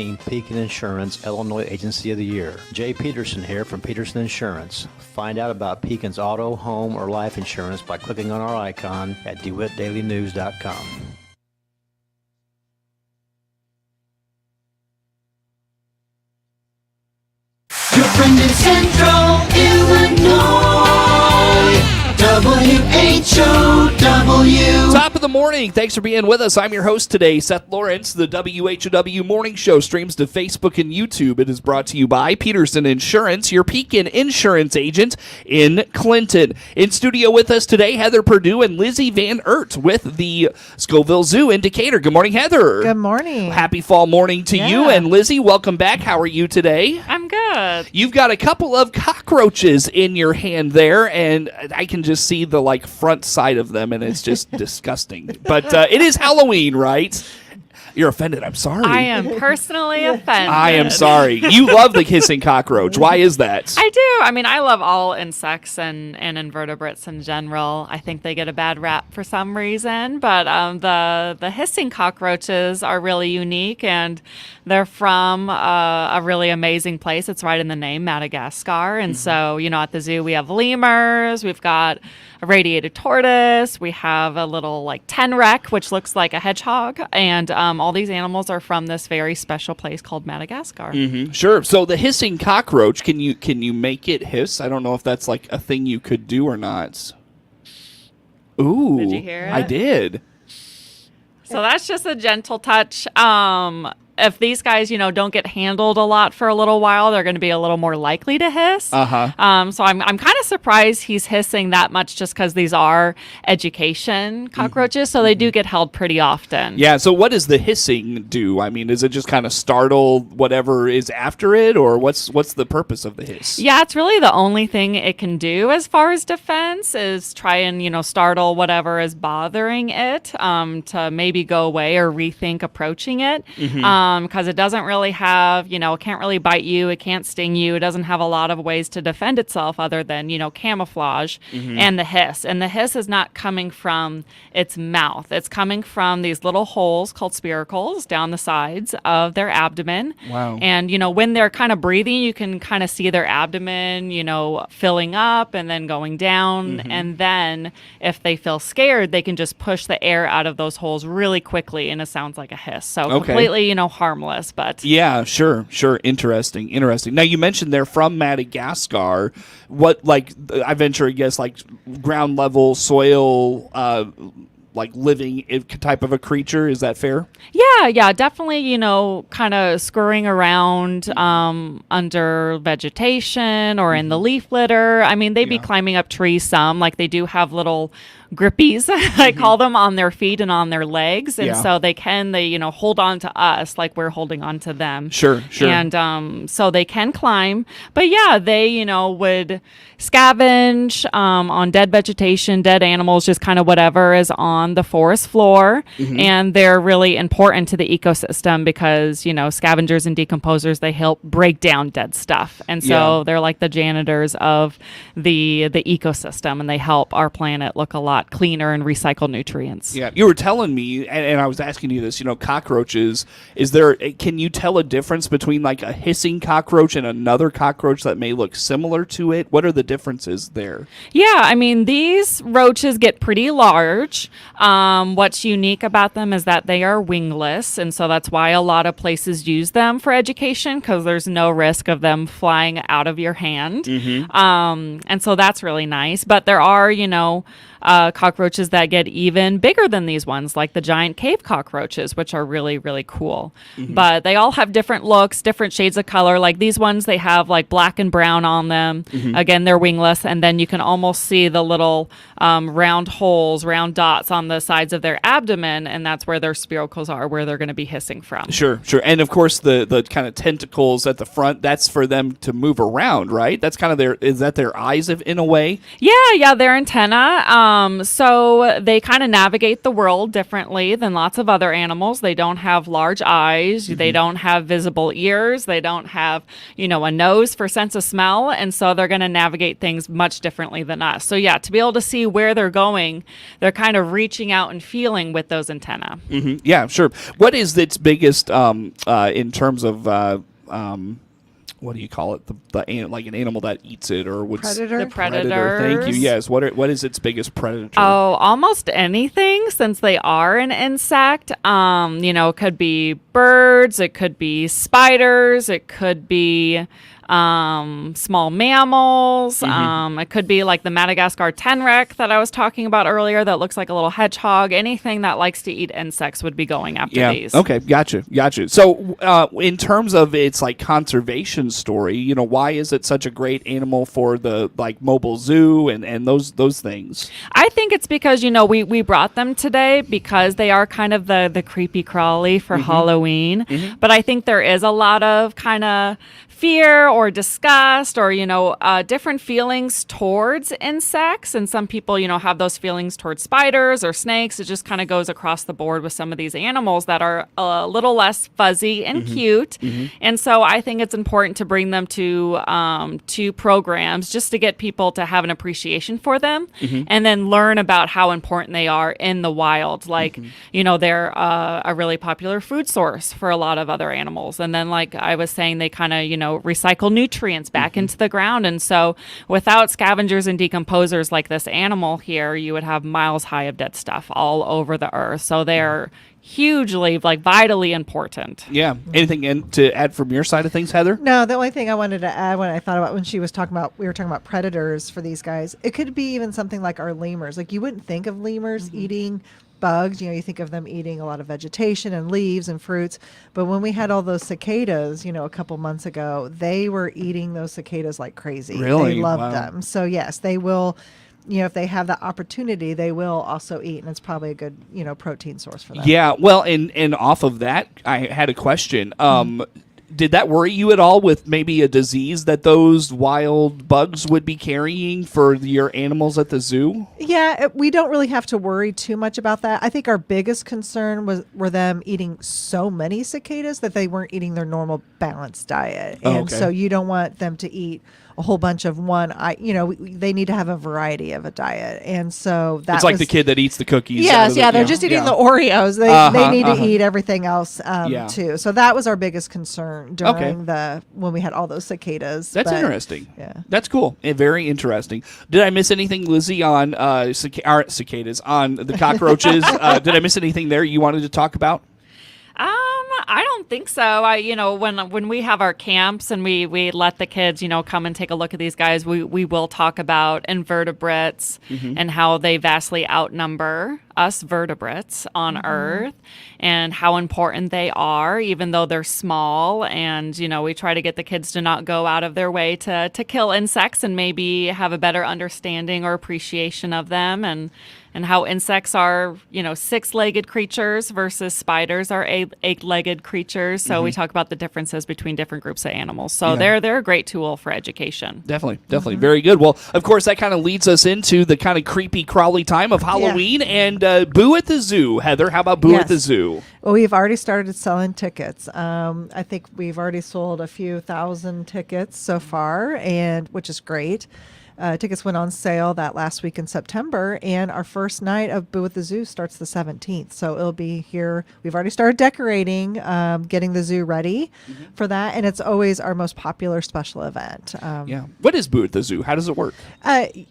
2014 Pekin Insurance Illinois Agency of the Year. Jay Peterson here from Peterson Insurance. Find out about Pekin's auto, home, or life insurance by clicking on our icon at DeWittDailyNews.com. Your friend in Central Illinois, WHOW. Top of the morning. Thanks for being with us. I'm your host today, Seth Lawrence. The WHOW Morning Show streams to Facebook and YouTube. It is brought to you by Peterson Insurance, your Pekin insurance agent in Clinton. In studio with us today, Heather Purdeu and Lizzie Van Ert with the Scovill Zoo Indicator. Good morning, Heather. Good morning. Happy fall morning to you. And Lizzie, welcome back. How are you today? I'm good. You've got a couple of cockroaches in your hand there, and I can just see the front side of them, and it's just disgusting. But it is Halloween, right? You're offended. I'm sorry. I am personally offended. I am sorry. You love the hissing cockroach. Why is that? I do. I mean, I love all insects and invertebrates in general. I think they get a bad rap for some reason, but the hissing cockroaches are really unique, and they're from a really amazing place. It's right in the name, Madagascar. And so, at the zoo we have lemurs, we've got a radiated tortoise, we have a little tenrec, which looks like a hedgehog, and all these animals are from this very special place called Madagascar. Mm-hmm. Sure. So the hissing cockroach, can you make it hiss? I don't know if that's a thing you could do or not. Ooh. Did you hear it? I did. So that's just a gentle touch. If these guys, don't get handled a lot for a little while, they're going to be a little more likely to hiss. So I'm kind of surprised he's hissing that much, just because these are education cockroaches, so they do get held pretty often. Yeah. So what does the hissing do? I mean, is it just kind of startle whatever is after it, or what's the purpose of the hiss? Yeah, it's really the only thing it can do as far as defense is try and startle whatever is bothering it, to maybe go away or rethink approaching it. Because it doesn't really have, it can't really bite you, it can't sting you, it doesn't have a lot of ways to defend itself other than, camouflage and the hiss. And the hiss is not coming from its mouth. It's coming from these little holes called spiracles down the sides of their abdomen. Wow. And, when they're kind of breathing, you can kind of see their abdomen, filling up and then going down. And then if they feel scared, they can just push the air out of those holes really quickly, and it sounds like a hiss. So completely, harmless, but yeah, sure. Interesting. Now you mentioned they're from Madagascar. What, I venture a guess, ground level soil, living type of a creature. Is that fair? Yeah, definitely, kind of scurrying around under vegetation or in the leaf litter. I mean, they'd be climbing up trees some, they do have little grippies, I call them, on their feet and on their legs. And so they hold on to us like we're holding on to them. Sure. And so they can climb. But yeah, they, would scavenge on dead vegetation, dead animals, just kind of whatever is on the forest floor. And they're really important to the ecosystem because, scavengers and decomposers, they help break down dead stuff. And so they're like the janitors of the ecosystem, and they help our planet look a lot cleaner and recycle nutrients. Yeah, you were telling me, and I was asking you this, cockroaches, can you tell a difference between a hissing cockroach and another cockroach that may look similar to it? What are the differences there? Yeah, I mean, these roaches get pretty large. What's unique about them is that they are wingless, and so that's why a lot of places use them for education, because there's no risk of them flying out of your hand. And so that's really nice. But there are, cockroaches that get even bigger than these ones, like the giant cave cockroaches, which are really, really cool. But they all have different looks, different shades of color. Like these ones, they have black and brown on them. Again, they're wingless, and then you can almost see the little round holes, round dots on the sides of their abdomen, and that's where their spiracles are, where they're going to be hissing from. Sure. And of course, the kind of tentacles at the front, that's for them to move around, right? That's kind of is that their eyes in a way? Yeah, their antenna. So they kind of navigate the world differently than lots of other animals. They don't have large eyes. They don't have visible ears. They don't have, a nose for sense of smell. And so they're going to navigate things much differently than us. So yeah, to be able to see where they're going, they're kind of reaching reaching out and feeling with those antennae. Mm-hmm. Yeah, sure. What is its biggest in terms of what do you call it? Like an animal that eats it, or would Predator? The predators. Thank you. Yes. What is its biggest predator? Oh, almost anything, since they are an insect. It could be birds, it could be spiders, it could be small mammals. It could be like the Madagascar tenrec that I was talking about earlier that looks like a little hedgehog. Anything that likes to eat insects would be going after these. Okay. Gotcha. So, in terms of its like conservation story, why is it such a great animal for the like mobile zoo and those things? I think it's because, we brought them today because they are kind of the creepy crawly for Halloween. But I think there is a lot of kind of fear or disgust or, different feelings towards insects. And some people, have those feelings towards spiders or snakes. It just kind of goes across the board with some of these animals that are a little less fuzzy and cute. And so I think it's important to bring them to programs just to get people to have an appreciation for them and then learn about how important they are in the wild. Like, they're a really popular food source for a lot of other animals. And then, like I was saying, they kind of, recycle nutrients back into the ground. And so without scavengers and decomposers like this animal here, you would have miles high of dead stuff all over the earth. So they're hugely, vitally important. Yeah. Anything to add from your side of things, Heather? No, the only thing I wanted to add when I thought about when we were talking about predators for these guys, it could be even something like our lemurs. Like you wouldn't think of lemurs eating bugs. You think of them eating a lot of vegetation and leaves and fruits. But when we had all those cicadas, a couple months ago, they were eating those cicadas like crazy. Really? They loved Wow. them. So yes, they will, if they have the opportunity, they will also eat. And it's probably a good, protein source for them. Yeah. Well, and off of that, I had a question. Did that worry you at all with maybe a disease that those wild bugs would be carrying for your animals at the zoo? Yeah, we don't really have to worry too much about that. I think our biggest concern were them eating so many cicadas that they weren't eating their normal balanced diet. And so you don't want them to eat a whole bunch of one. They need to have a variety of a diet. And so that's It's like the kid that eats the cookies. Yes, they're just eating the Oreos. They need to eat everything else too. So that was our biggest concern during when we had all those cicadas. That's interesting. Yeah. That's cool. Very interesting. Did I miss anything, Lizzie, on cicadas, on the cockroaches? Did I miss anything there you wanted to talk about? I don't think so. When we have our camps and we let the kids, come and take a look at these guys, we will talk about invertebrates and how they vastly outnumber us vertebrates on Earth and how important they are, even though they're small. And, we try to get the kids to not go out of their way to kill insects and maybe have a better understanding or appreciation of them and how insects are, six-legged creatures versus spiders are eight-legged creatures. So we talk about the differences between different groups of animals. So they're a great tool for education. Definitely. Very good. Well, of course, that kind of leads us into the kind of creepy, crawly time of Halloween and Boo at the Zoo. Heather, how about Boo at the Zoo? Well, we've already started selling tickets. I think we've already sold a few thousand tickets so far, which is great. Tickets went on sale that last week in September, and our first night of Boo at the Zoo starts the 17th. So it'll be here. We've already started decorating, getting the zoo ready for that, and it's always our most popular special event. What is Boo at the Zoo? How does it work?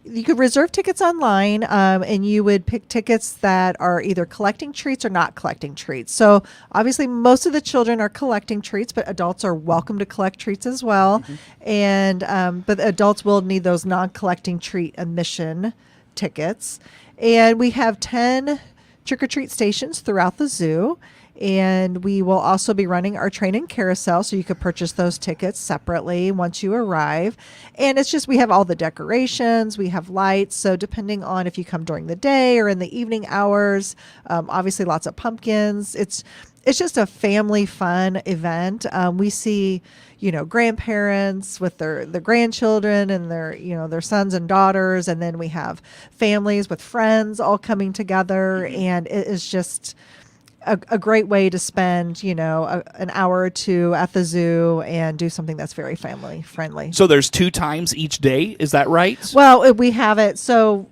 You could reserve tickets online, and you would pick tickets that are either collecting treats or not collecting treats. So obviously, most of the children are collecting treats, but adults are welcome to collect treats as well. And but adults will need those non-collecting treat admission tickets. And we have 10 trick-or-treat stations throughout the zoo. And we will also be running our train and carousel, so you could purchase those tickets separately once you arrive. And it's just, we have all the decorations, we have lights. So depending on if you come during the day or in the evening hours, obviously lots of pumpkins. It's just a family fun event. We see, grandparents with their grandchildren and their sons and daughters. And then we have families with friends all coming together. And it is just a great way to spend, an hour or two at the zoo and do something that's very family friendly. So there's 2 times each day. Is that right? Well, we have it. So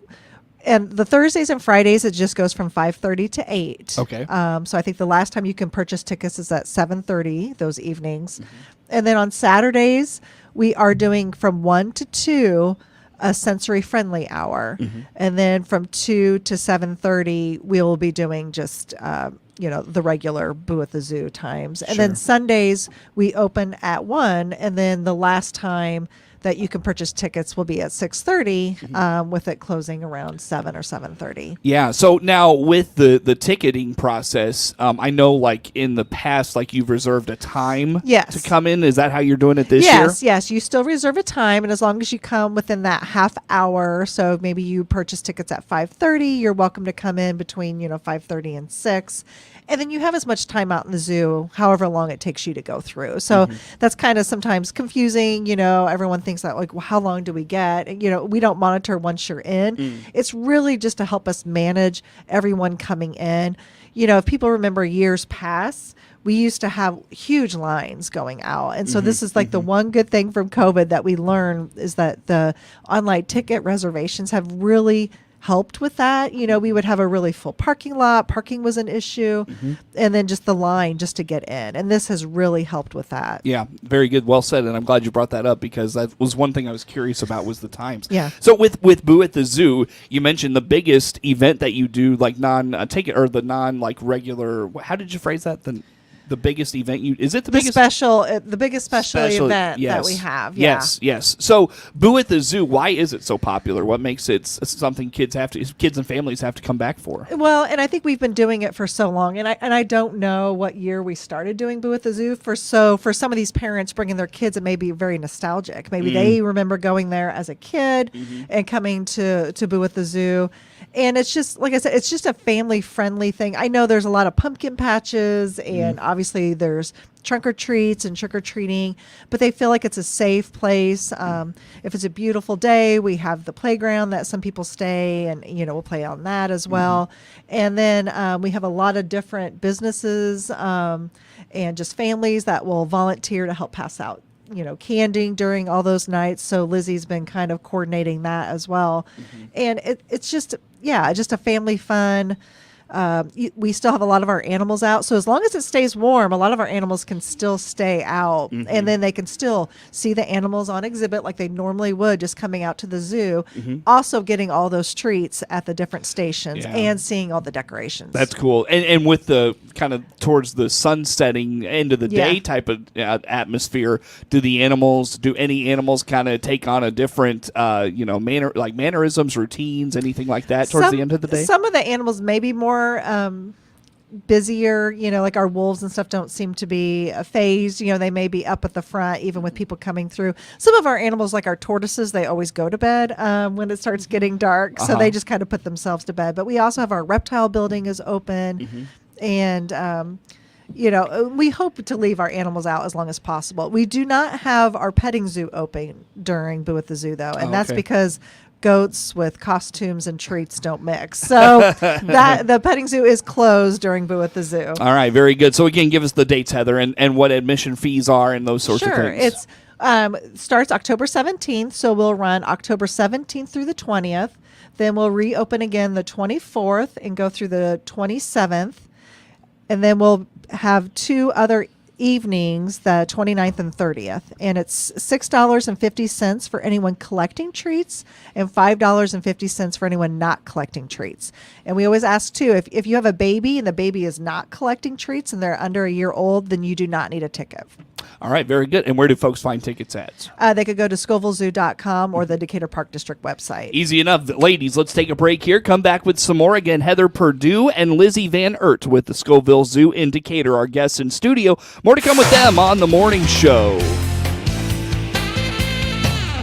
And the Thursdays and Fridays, it just goes from 5:30 to 8. Okay. So I think the last time you can purchase tickets is at 7:30 those evenings. And then on Saturdays, we are doing from 1 to 2 a sensory friendly hour. And then from 2 to 7:30, we will be doing just, the regular Boo at the Zoo times. And then Sundays, we open at 1. And then the last time that you can purchase tickets will be at 6:30, with it closing around 7 or 7:30. Yeah. So now with the ticketing process, I know like in the past, like you've reserved a time Yes. to come in. Is that how you're doing it this year? Yes. You still reserve a time, and as long as you come within that half hour, so maybe you purchase tickets at 5:30, you're welcome to come in between 5:30 and 6. And then you have as much time out in the zoo, however long it takes you to go through. So that's kind of sometimes confusing. Everyone thinks that, like, well, how long do we get? And, we don't monitor once you're in. It's really just to help us manage everyone coming in. If people remember years past, we used to have huge lines going out. And so this is like the one good thing from COVID that we learned is that the online ticket reservations have really helped with that. We would have a really full parking lot. Parking was an issue. And then just the line just to get in. And this has really helped with that. Yeah, very good. Well said. And I'm glad you brought that up because that was one thing I was curious about was the times. Yeah. So with Boo at the Zoo, you mentioned the biggest event that you do, like non-ticket or the non-like regular. How did you phrase that? The biggest event is it the biggest the biggest special event yes. that we have. Yes. So Boo at the Zoo, why is it so popular? What makes it something kids and families have to come back for? Well, and I think we've been doing it for so long, and I don't know what year we started doing Boo at the Zoo. For some of these parents bringing their kids, it may be very nostalgic. Maybe they remember going there as a kid and coming to Boo at the Zoo. And it's just, like I said, it's just a family-friendly thing. I know there's a lot of pumpkin patches, and obviously there's trunk or treats and trick-or-treating, but they feel like it's a safe place. If it's a beautiful day, we have the playground that some people stay, and, we'll play on that as well. And then we have a lot of different businesses and just families that will volunteer to help pass out candy during all those nights. So Lizzie's been kind of coordinating that as well. And it's just a family fun. We still have a lot of our animals out. So as long as it stays warm, a lot of our animals can still stay out. And then they can still see the animals on exhibit like they normally would just coming out to the zoo. Also getting all those treats at the different stations and seeing all the decorations. That's cool. And with the kind of towards the sun setting end of the day type of atmosphere, do any animals kind of take on a different, mannerisms, routines, anything like that towards the end of the day? Some of the animals may be more busier, like our wolves and stuff don't seem to be phased. They may be up at the front even with people coming through. Some of our animals, like our tortoises, they always go to bed when it starts getting dark. So they just kind of put themselves to bed. But we also have our reptile building is open. And we hope to leave our animals out as long as possible. We do not have our petting zoo open during Boo at the Zoo, though, and that's because goats with costumes and treats don't mix. So the petting zoo is closed during Boo at the Zoo. All right, very good. So again, give us the dates, Heather, and what admission fees are and those sorts of things. It starts October 17th, so we'll run October 17th through the 20th. Then we'll reopen again the 24th and go through the 27th. And then we'll have 2 other evenings, the 29th and 30th. And it's $6.50 for anyone collecting treats and $5.50 for anyone not collecting treats. And we always ask, too, if you have a baby and the baby is not collecting treats and they're under a year old, then you do not need a ticket. All right, very good. And where do folks find tickets at? They could go to scovillzoo.com or the Decatur Park District website. Easy enough. Ladies, let's take a break here. Come back with some more. Again, Heather Purdeu and Lizzie Van Ert with the Scovill Zoo in Decatur, our guests in studio. More to come with them on The Morning Show.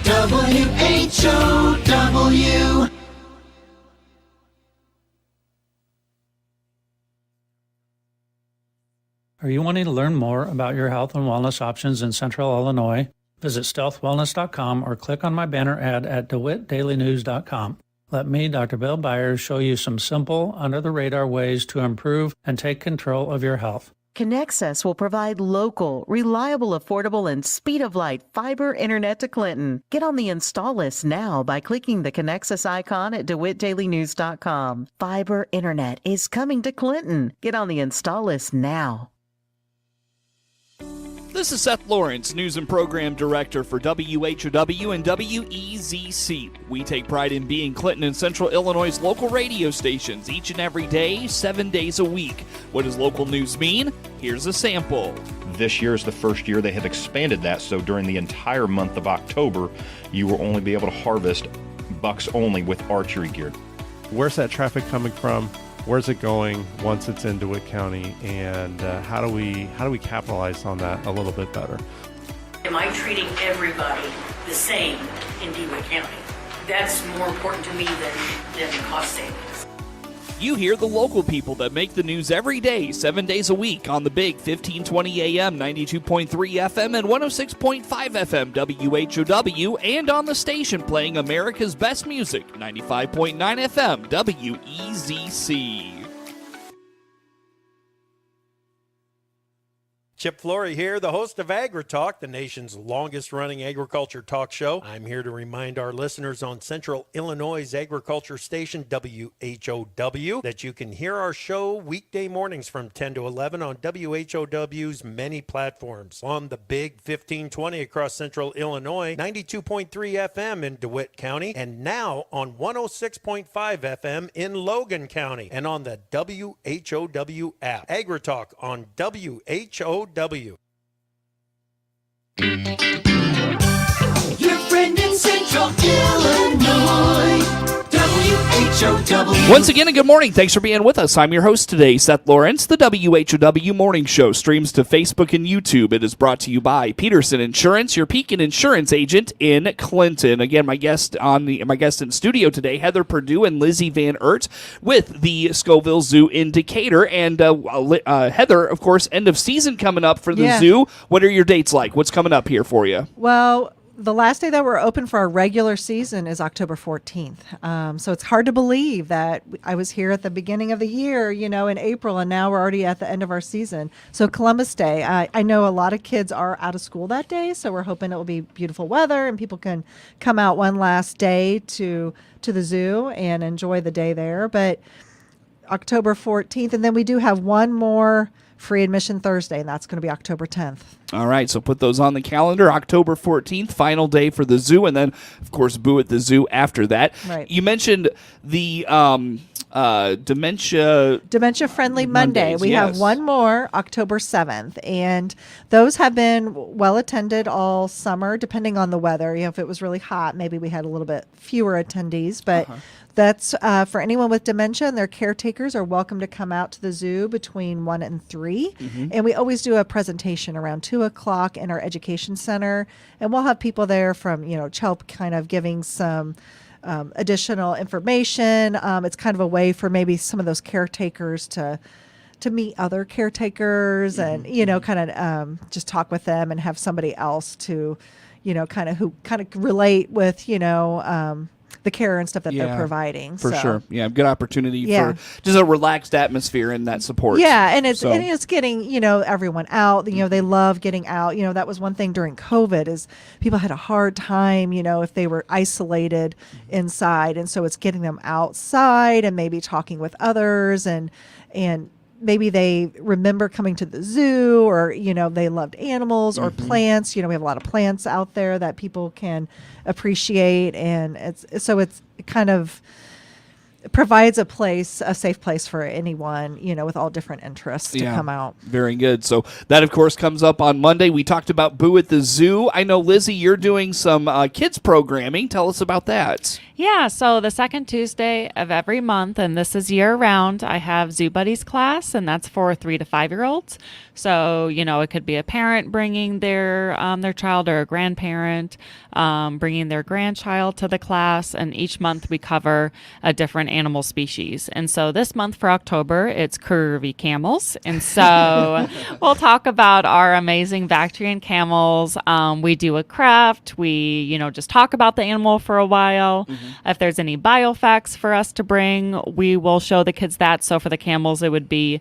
WHOW. Are you wanting to learn more about your health and wellness options in Central Illinois? Visit stealthwellness.com or click on my banner ad at DeWittDailyNews.com. Let me, Dr. Bill Byers, show you some simple, under-the-radar ways to improve and take control of your health. ConnectUs will provide local, reliable, affordable, and speed-of-light fiber internet to Clinton. Get on the install list now by clicking the ConnectUs icon at DeWittDailyNews.com. Fiber internet is coming to Clinton. Get on the install list now. This is Seth Lawrence, News and Program Director for WHOW and WEZC. We take pride in being Clinton and Central Illinois' local radio stations each and every day, 7 days a week. What does local news mean? Here's a sample. This year is the first year they have expanded that, so during the entire month of October, you will only be able to harvest bucks only with archery gear. Where's that traffic coming from? Where's it going once it's in DeWitt County, and how do we capitalize on that a little bit better? Am I treating everybody the same in DeWitt County? That's more important to me than cost savings. You hear the local people that make the news every day, 7 days a week on the big 1520 AM, 92.3 FM, and 106.5 FM WHOW, and on the station playing America's best music, 95.9 FM WEZC. Chip Flory here, the host of AgriTalk, the nation's longest-running agriculture talk show. I'm here to remind our listeners on Central Illinois' agriculture station, WHOW, that you can hear our show weekday mornings from 10 to 11 on WHOW's many platforms. On the big 1520 across Central Illinois, 92.3 FM in DeWitt County, and now on 106.5 FM in Logan County, and on the WHOW app. AgriTalk on WHOW. Your friend in Central Illinois, WHOW. Once again, a good morning. Thanks for being with us. I'm your host today, Seth Lawrence. The WHOW Morning Show streams to Facebook and YouTube. It is brought to you by Peterson Insurance, your Pekin insurance agent in Clinton. Again, my guest in studio today, Heather Purdeu and Lizzie Van Ert with the Scovill Zoo in Decatur. And Heather, of course, end of season coming up for the zoo. What are your dates like? What's coming up here for you? Well, the last day that we're open for our regular season is October 14th. So it's hard to believe that I was here at the beginning of the year, in April, and now we're already at the end of our season. So Columbus Day, I know a lot of kids are out of school that day, so we're hoping it will be beautiful weather and people can come out one last day to the zoo and enjoy the day there. But October 14th, and then we do have one more free admission Thursday, and that's going to be October 10th. All right, so put those on the calendar. October 14th, final day for the zoo, and then, of course, Boo at the Zoo after that. Right. You mentioned the Dementia-Friendly Monday. We have one more, October 7th, and those have been well attended all summer, depending on the weather. If it was really hot, maybe we had a little bit fewer attendees, but that's for anyone with dementia, and their caretakers are welcome to come out to the zoo between 1 and 3. And we always do a presentation around 2 o'clock in our education center, and we'll have people there from, CHELP kind of giving some additional information. It's kind of a way for maybe some of those caretakers to meet other caretakers and, kind of just talk with them and have somebody else to, kind of relate with, the care and stuff that they're providing. For sure. Yeah, good opportunity for just a relaxed atmosphere and that support. Yeah, and it's getting, everyone out. They love getting out. That was one thing during COVID is people had a hard time, if they were isolated inside. And so it's getting them outside and maybe talking with others and maybe they remember coming to the zoo or, they loved animals or plants. We have a lot of plants out there that people can appreciate. And it kind of provides a safe place for anyone, with all different interests to come out. Very good. So that, of course, comes up on Monday. We talked about Boo at the Zoo. I know, Lizzie, you're doing some kids programming. Tell us about that. Yeah, so the second Tuesday of every month, and this is year-round, I have Zoo Buddies class, and that's for 3 to 5-year-olds. So, it could be a parent bringing their child or a grandparent bringing their grandchild to the class, and each month we cover a different animal species. And so this month for October, it's curvy camels. And so we'll talk about our amazing Bactrian camels. We do a craft. We, just talk about the animal for a while. If there's any biofacts for us to bring, we will show the kids that. So for the camels, it would be,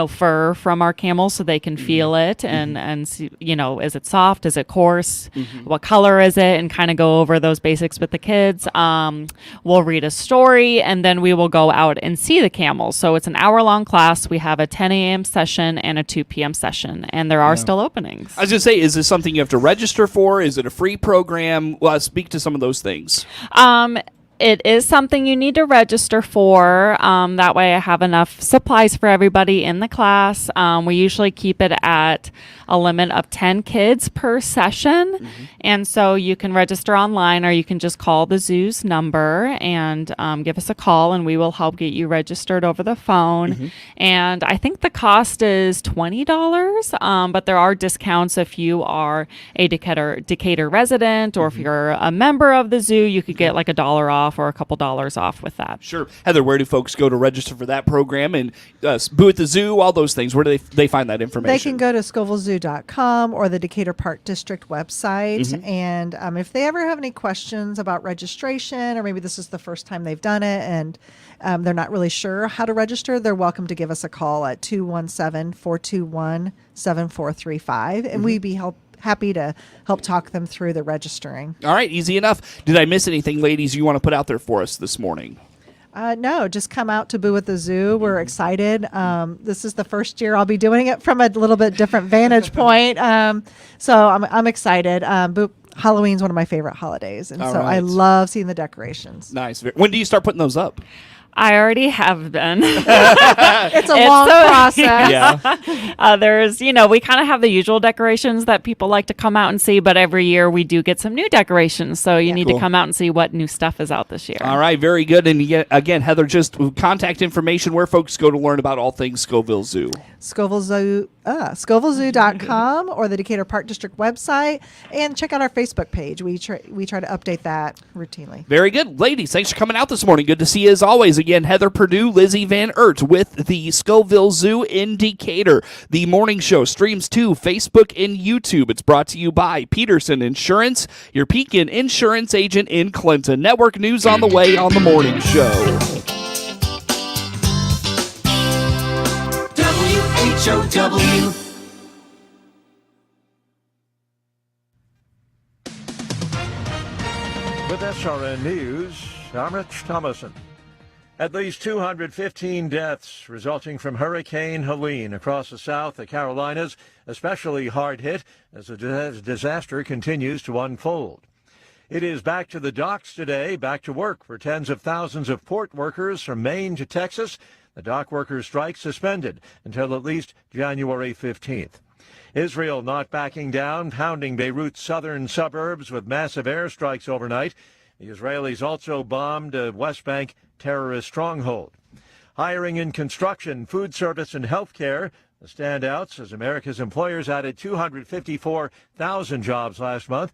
fur from our camels so they can feel it and see, is it soft? Is it coarse? What color is it? And kind of go over those basics with the kids. We'll read a story, and then we will go out and see the camels. So it's an hour-long class. We have a 10 a.m. session and a 2 p.m. session, and there are still openings. I was going to say, is this something you have to register for? Is it a free program? Well, speak to some of those things. It is something you need to register for. That way I have enough supplies for everybody in the class. We usually keep it at a limit of 10 kids per session. And so you can register online, or you can just call the zoo's number and give us a call, and we will help get you registered over the phone. And I think the cost is $20, but there are discounts if you are a Decatur resident, or if you're a member of the zoo, you could get like $1 off or a couple dollars off with that. Sure. Heather, where do folks go to register for that program? And Boo at the Zoo, all those things, where do they find that information? They can go to scovillzoo.com or the Decatur Park District website. And if they ever have any questions about registration, or maybe this is the first time they've done it and they're not really sure how to register, they're welcome to give us a call at 217-421-7435, and we'd be happy to help talk them through the registering. All right, easy enough. Did I miss anything, ladies, you want to put out there for us this morning? No, just come out to Boo at the Zoo. We're excited. This is the first year I'll be doing it from a little bit different vantage point. So I'm excited. Halloween's one of my favorite holidays, and I love seeing the decorations. Nice. When do you start putting those up? I already have been. It's a long process. There's, we kind of have the usual decorations that people like to come out and see, but every year we do get some new decorations. So you need to come out and see what new stuff is out this year. All right, very good. And again, Heather, just contact information where folks go to learn about all things Scovill Zoo. Scovillzoo.com or the Decatur Park District website, and check out our Facebook page. We try to update that routinely. Very good. Ladies, thanks for coming out this morning. Good to see you as always. Again, Heather Purdeu, Lizzie Van Ert with the Scovill Zoo in Decatur. The morning show streams to Facebook and YouTube. It's brought to you by Peterson Insurance, your Pekin insurance agent in Clinton. Network news on the way on the morning show. WHOW. With SRN News, I'm Rich Thomason. At least 215 deaths resulting from Hurricane Helene across the South, the Carolinas, especially hard hit as the disaster continues to unfold. It is back to the docks today, back to work for tens of thousands of port workers from Maine to Texas. The dock workers' strike suspended until at least January 15th. Israel not backing down, pounding Beirut's southern suburbs with massive airstrikes overnight. The Israelis also bombed a West Bank terrorist stronghold. Hiring in construction, food service, and health care, the standouts as America's employers added 254,000 jobs last month,